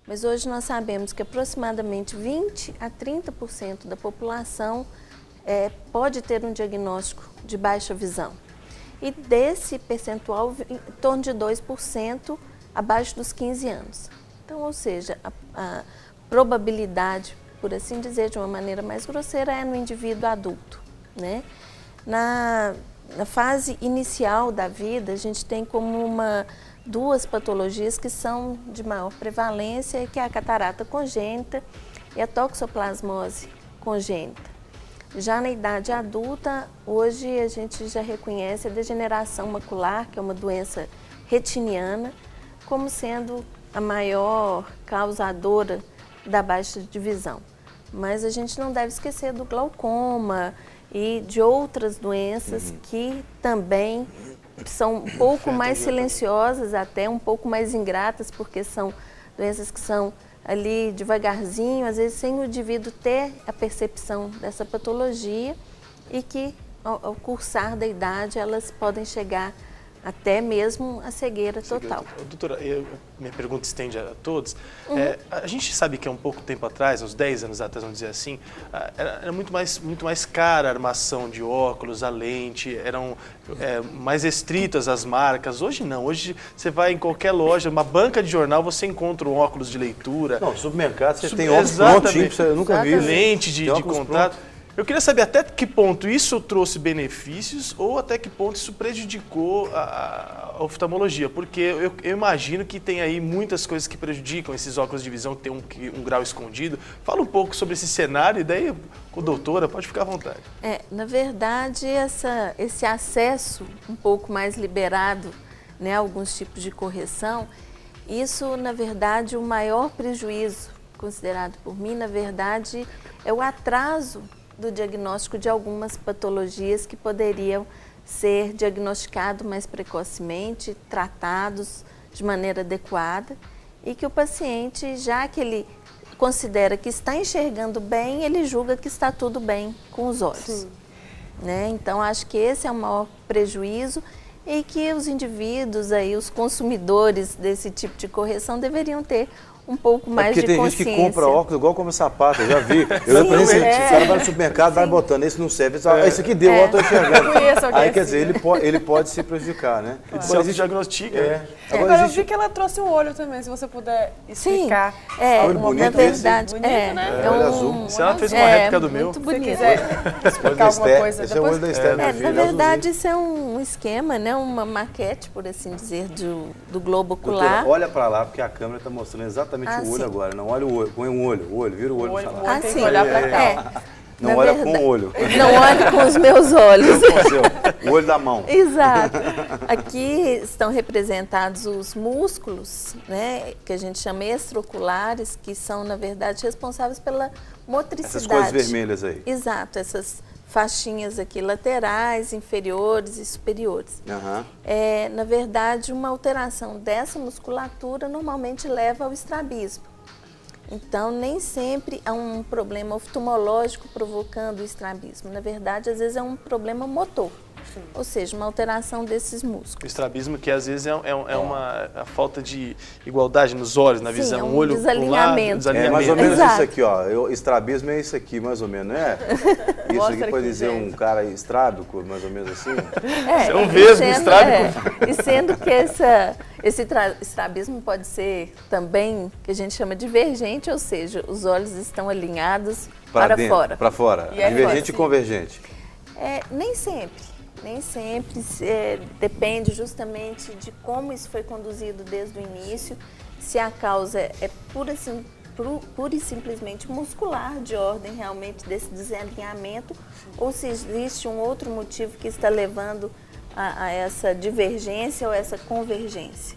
Mas hoje nós sabemos que aproximadamente 20 a 30% da população pode ter um diagnóstico de baixa visão. E desse percentual, em torno de 2% abaixo dos 15 anos. Então, ou seja, a probabilidade, por assim dizer, de uma maneira mais grosseira, é no indivíduo adulto, né? Na fase inicial da vida, a gente tem como duas patologias que são de maior prevalência, que é a catarata congênita e a toxoplasmose congênita. Já na idade adulta, hoje a gente já reconhece a degeneração macular, que é uma doença retiniana, como sendo a maior causadora da baixa de visão. Mas a gente não deve esquecer do glaucoma e de outras doenças que também são um pouco mais silenciosas, até um pouco mais ingratas, porque são doenças que são ali devagarzinho, às vezes sem o indivíduo ter a percepção dessa patologia e que ao cursar da idade elas podem chegar até mesmo a cegueira total. Doutora, minha pergunta estende a todos. A gente sabe que há um pouco tempo atrás, uns 10 anos atrás, vamos dizer assim, era muito mais cara a armação de óculos, a lente, eram mais restritas as marcas. Hoje não, hoje você vai em qualquer loja, uma banca de jornal, você encontra um óculos de leitura. Não, no supermercado você tem óculos prontinhos, eu nunca vi isso. Lente de contato. Eu queria saber até que ponto isso trouxe benefícios ou até que ponto isso prejudicou a oftalmologia, porque eu imagino que tem aí muitas coisas que prejudicam esses óculos de visão, que tem um grau escondido. Fala um pouco sobre esse cenário e daí, com a doutora, pode ficar à vontade. Na verdade, esse acesso um pouco mais liberado, né, a alguns tipos de correção, isso, na verdade, o maior prejuízo considerado por mim, na verdade, é o atraso do diagnóstico de algumas patologias que poderiam ser diagnosticados mais precocemente, tratados de maneira adequada e que o paciente, já que ele considera que está enxergando bem, ele julga que está tudo bem com os olhos. Né? Então, acho que esse é o maior prejuízo e que os indivíduos, aí, os consumidores desse tipo de correção deveriam ter um pouco mais de consciência. Porque tem gente que compra óculos igual como sapato, eu já vi. O cara vai no supermercado, vai botando, esse não serve, esse aqui deu, eu estou enxergando. Aí, quer dizer, ele pode se prejudicar, né? Se ele diagnostica. Agora eu vi que ela trouxe um olho também, se você puder explicar. Na verdade, bonito, né? É olho azul. Se ela fez uma réplica do meu. Muito bonito. Se quiser explicar alguma coisa. Esse é o olho da Esther, na verdade, isso é um esquema, né? Uma maquete, por assim dizer, do globo ocular. Doutora, olha para lá, porque a câmera está mostrando exatamente o olho agora. Não olha o olho, põe um olho, vira o olho. Tem que olhar para cá. Não olha com o olho. Não olhe com os meus olhos. O olho da mão. Exato. Aqui estão representados os músculos, né, que a gente chama extraoculares, que são, na verdade, responsáveis pela motricidade. Essas coisas vermelhas aí. Exato, essas faixinhas aqui laterais, inferiores e superiores. Na verdade, uma alteração dessa musculatura normalmente leva ao estrabismo. Então, nem sempre há um problema oftalmológico provocando o estrabismo. Na verdade, às vezes é um problema motor, ou seja, uma alteração desses músculos. O estrabismo, que às vezes a falta de igualdade nos olhos, na visão. É um olho desalinhamento. É mais ou menos isso aqui, ó. Estrabismo é isso aqui, mais ou menos, não é? Isso aqui pode dizer um cara estrábico, mais ou menos assim? É um vesgo estrábico. E sendo que esse estrabismo pode ser também, que a gente chama divergente, ou seja, os olhos estão alinhados para fora. Para fora. Divergente e convergente. Nem sempre. Nem sempre, depende justamente de como isso foi conduzido desde o início, se a causa é pura e simplesmente muscular, de ordem realmente desse desalinhamento, ou se existe um outro motivo que está levando a essa divergência ou essa convergência.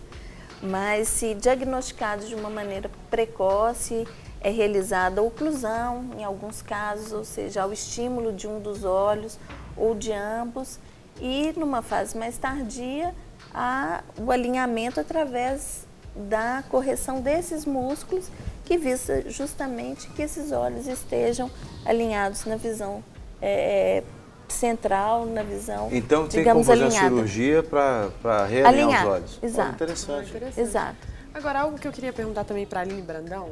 Mas se diagnosticado de uma maneira precoce, é realizada a oclusão, em alguns casos, ou seja, ao estímulo de um dos olhos ou de ambos, e numa fase mais tardia, o alinhamento através da correção desses músculos, que visa justamente que esses olhos estejam alinhados na visão central, na visão, então, tem digamos, como fazer alinhada. Uma cirurgia para realinhar os olhos. Exato. Interessante. Exato. Agora, algo que eu queria perguntar também para a Aline Brandão,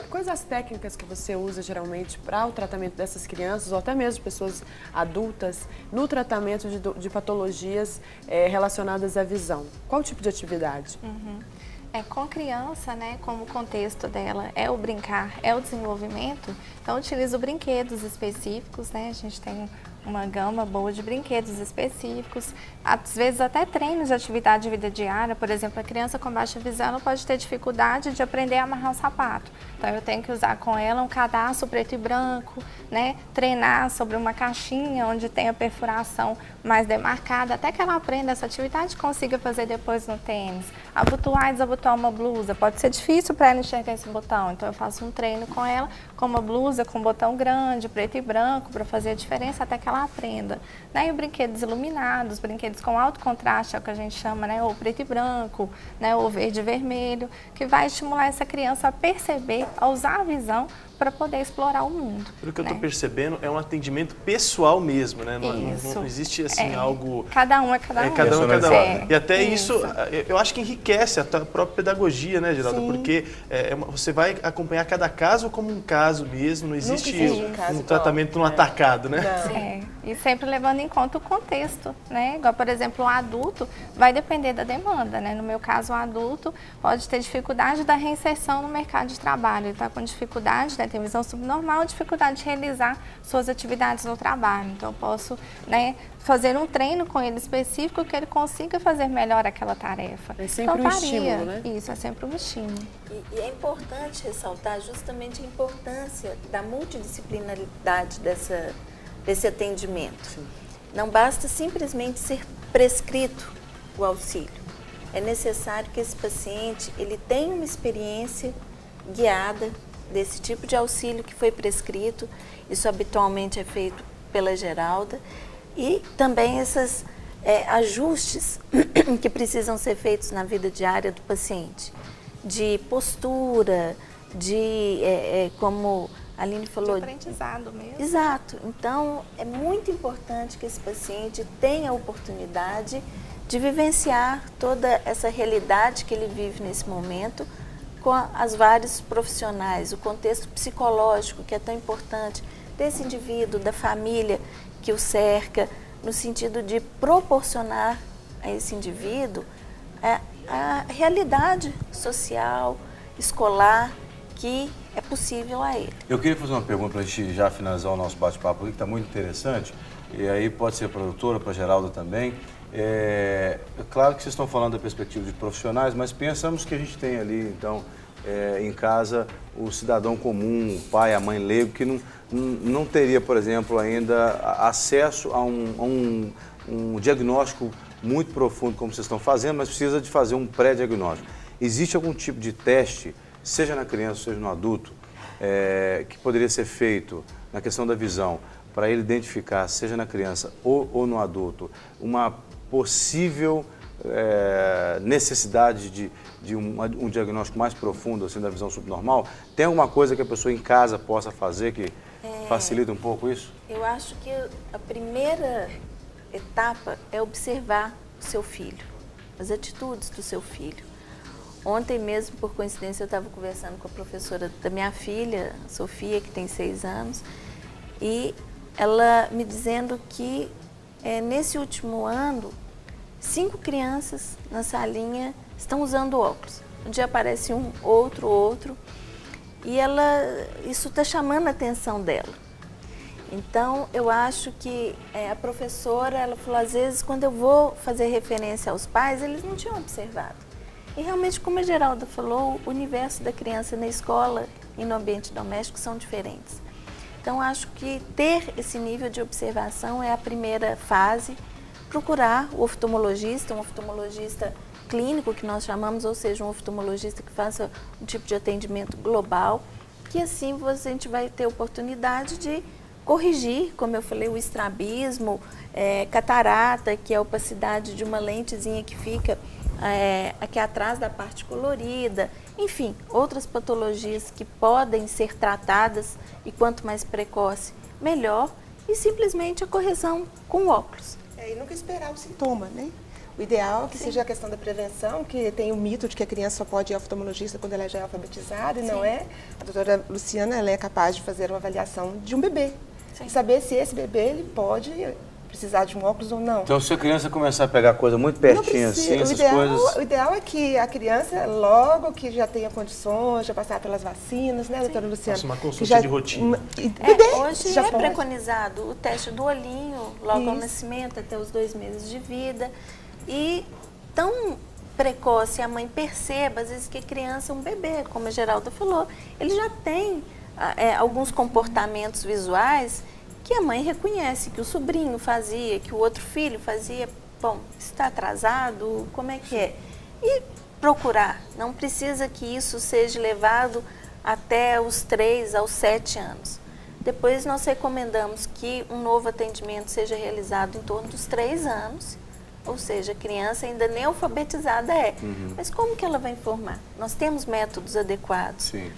quais as técnicas que você usa geralmente para o tratamento dessas crianças, ou até mesmo de pessoas adultas, no tratamento de patologias relacionadas à visão? Qual tipo de atividade? Com criança, né, como o contexto dela é o brincar, é o desenvolvimento, então eu utilizo brinquedos específicos, né, a gente tem uma gama boa de brinquedos específicos, às vezes até treinos de atividade de vida diária. Por exemplo, a criança com baixa visão ela pode ter dificuldade de aprender a amarrar um sapato, então eu tenho que usar com ela um cadastro preto e branco, né, treinar sobre uma caixinha onde tem a perfuração mais demarcada, até que ela aprenda essa atividade e consiga fazer depois no tênis. Abotoar e desabotoar uma blusa, pode ser difícil para ela enxergar esse botão, então eu faço um treino com ela com uma blusa com botão grande, preto e branco, para fazer a diferença até que ela aprenda. Né? E brinquedos iluminados, brinquedos com alto contraste, é o que a gente chama, né? Ou preto e branco, né? Ou verde e vermelho, que vai estimular essa criança a perceber, a usar a visão para poder explorar o mundo. Pelo que eu estou percebendo, é um atendimento pessoal mesmo, né? Não existe assim algo... Cada um é cada um. Cada um é cada um. E até isso, eu acho que enriquece a própria pedagogia, né, Geralda? Sim. Porque você vai acompanhar cada caso como um caso mesmo, não existe um tratamento no atacado, né? E sempre levando em conta o contexto, né? Igual, por exemplo, o adulto vai depender da demanda, né? No meu caso, o adulto pode ter dificuldade da reinserção no mercado de trabalho, ele está com dificuldade, né? Tem visão subnormal, dificuldade de realizar suas atividades no trabalho. Então, eu posso, né, fazer um treino com ele específico que ele consiga fazer melhor aquela tarefa. É sempre um estímulo, né? Isso, é sempre um estímulo. E é importante ressaltar justamente a importância da multidisciplinaridade desse atendimento. Sim. Não basta simplesmente ser prescrito o auxílio. É necessário que esse paciente ele tenha uma experiência guiada desse tipo de auxílio que foi prescrito. Isso habitualmente é feito pela Geralda. E também esses ajustes que precisam ser feitos na vida diária do paciente. De postura, como a Aline falou... De aprendizado mesmo. Exato. Então, é muito importante que esse paciente tenha a oportunidade de vivenciar toda essa realidade que ele vive nesse momento com as vários profissionais, o contexto psicológico que é tão importante desse indivíduo, da família que o cerca, no sentido de proporcionar a esse indivíduo a realidade social, escolar, que é possível a ele. Eu queria fazer uma pergunta para a gente já finalizar o nosso bate-papo aqui, que está muito interessante, e aí pode ser para a doutora, para a Geralda também. É claro que vocês estão falando da perspectiva de profissionais, mas pensamos que a gente tem ali, então, em casa, o cidadão comum, o pai, a mãe leigo, que não teria, por exemplo, ainda acesso a um diagnóstico muito profundo, como vocês estão fazendo, mas precisa de fazer um pré-diagnóstico. Existe algum tipo de teste, seja na criança, seja no adulto, que poderia ser feito na questão da visão, para ele identificar, seja na criança ou no adulto, uma possível necessidade de um diagnóstico mais profundo assim, da visão subnormal? Tem alguma coisa que a pessoa em casa possa fazer que facilita um pouco isso? Eu acho que a primeira etapa é observar o seu filho, as atitudes do seu filho. Ontem mesmo, por coincidência, eu estava conversando com a professora da minha filha, Sofia, que tem 6 anos, e ela me dizendo que nesse último ano, 5 crianças na salinha estão usando óculos. Um dia aparece um, outro, e isso está chamando a atenção dela. Então, eu acho que a professora, ela falou, às vezes, quando eu vou fazer referência aos pais, eles não tinham observado. E realmente, como a Geralda falou, o universo da criança na escola e no ambiente doméstico são diferentes. Então, acho que ter esse nível de observação é a primeira fase. Procurar o oftalmologista, um oftalmologista clínico, que nós chamamos, ou seja, um oftalmologista que faça um tipo de atendimento global, que assim a gente vai ter oportunidade de corrigir, como eu falei, o estrabismo, catarata, que é a opacidade de uma lentezinha que fica aqui atrás da parte colorida, enfim, outras patologias que podem ser tratadas e quanto mais precoce, melhor, e simplesmente a correção com óculos. E nunca esperar o sintoma, né? O ideal é que seja a questão da prevenção, que tem o mito de que a criança só pode ir ao oftalmologista quando ela já é alfabetizada, e não é. A doutora Luciana, ela é capaz de fazer uma avaliação de um bebê. E saber se esse bebê ele pode precisar de um óculos ou não. Então, se a criança começar a pegar coisa muito pertinho assim, essas coisas... O ideal é que a criança, logo que já tenha condições, já passar pelas vacinas, né, doutora Luciana? Faça uma consulta de rotina. Hoje já é pode. preconizado o teste do olhinho, logo ao nascimento, até os 2 meses de vida. E tão precoce a mãe perceba, às vezes, que a criança é um bebê, como a Geralda falou, ele já tem alguns comportamentos visuais que a mãe reconhece, que o sobrinho fazia, que o outro filho fazia. Bom, está atrasado, como é que é? E procurar, não precisa que isso seja levado até os 3 aos 7 anos. Depois nós recomendamos que um novo atendimento seja realizado em torno dos 3 anos, ou seja, a criança ainda nem alfabetizada é. Mas como que ela vai informar? Nós temos métodos adequados. Sim.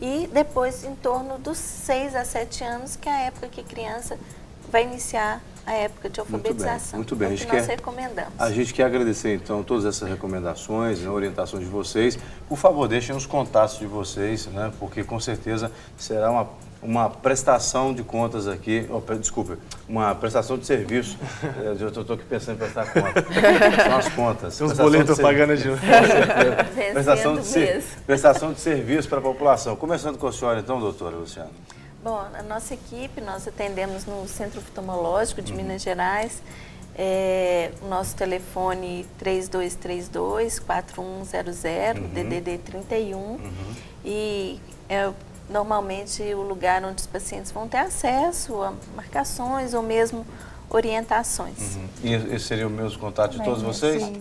E depois, em torno dos 6 a 7 anos, que é a época que a criança vai iniciar a época de alfabetização. Muito bem. É o que nós recomendamos. A gente quer agradecer, então, todas essas recomendações, a orientação de vocês. Por favor, deixem os contatos de vocês, né? Porque, com certeza, será uma prestação de contas aqui, desculpa, uma prestação de serviço. Eu estou aqui pensando em prestar conta. São as contas. Tem uns boletos pagando de prestação de serviço para a população. Começando com a senhora, então, doutora Luciana. Bom, a nossa equipe, nós atendemos no Centro Oftalmológico de Minas Gerais. O nosso telefone 3232-4100, DDD 31. E normalmente o lugar onde os pacientes vão ter acesso a marcações ou mesmo orientações. E esse seria o meu contato de todos vocês? Sim.